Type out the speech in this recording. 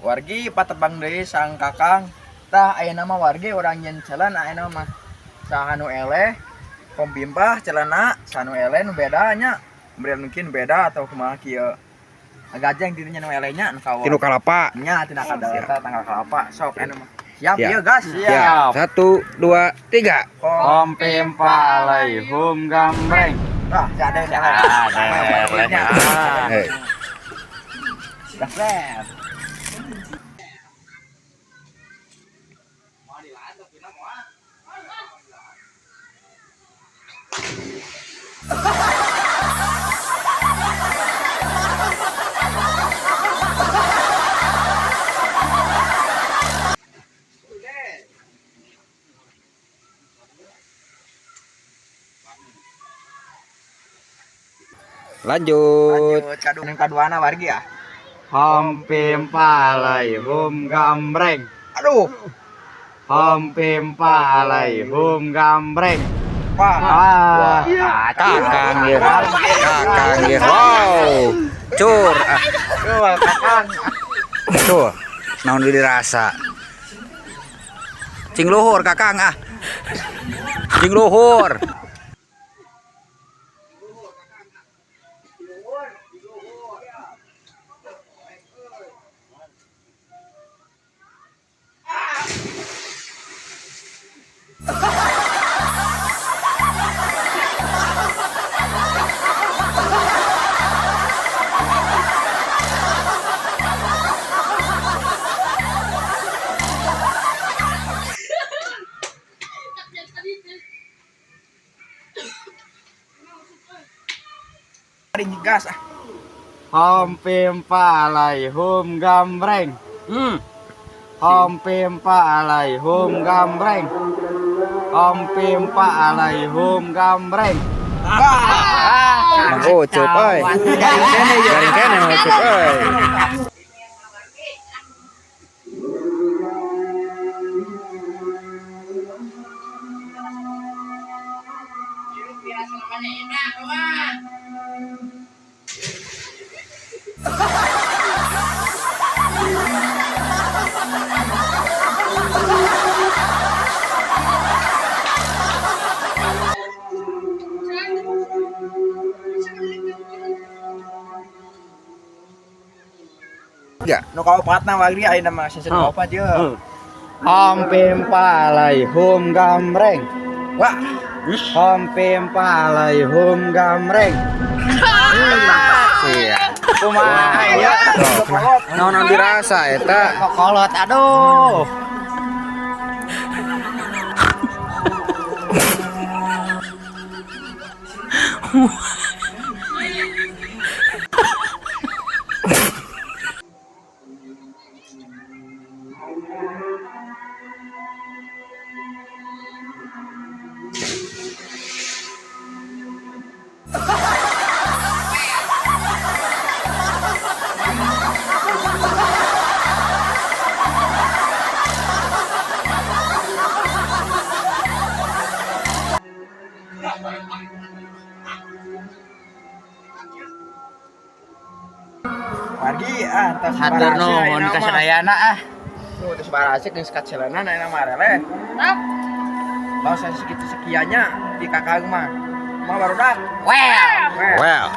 wargi patebang deui sang kakang. Tah ayeuna mah wargi urang nyen jalan ayeuna mah sahanu eleh kom bimbah celana sanu eleh nu beda nya. Beren mungkin beda atau kumaha kieu. Gajeng dirinya nu elehnya nu kawa. Tinu kalapa. Nya tina kadaleta tanggal kalapa. Sok anu mah. Siap Ya. ieu gas. Ya, 1, 2, 3. Om pimpa alaihum gambreng. Tah jade Hei. Gas. Lanjut. Kaduana wargi ya. Om pimpa alaihum gambreng. Aduh, Om pimpa alaihum gambreng. wah. Kakang ya. Kakang ya. Wow. Cur. Kakang. Tuh. Naon dirasa. Cing luhur kakang ah. Cing luhur. Ring gas ah. Om pimpa alaihum gambreng. Om pimpa alaihum gambreng. Om pimpa alaihum gambreng. Mang Ucup euy. Garing kene Mang Ucup euy. Ya, nu kaopatna wargi ayeuna mah season kaopat ieu. Om pimpa alaihum gambreng. Wah, Om pimpa alaihum gambreng. Sia. kumaha ieu? Naon dirasa eta? Kokolot aduh. Wargi tos Hatur nuhun ka sadayana ah. Tuh tos barasik geus kacelenan ayeuna mah releh. Laos segitu sekiannya di kakang mah. Mah barudak. Well. Well.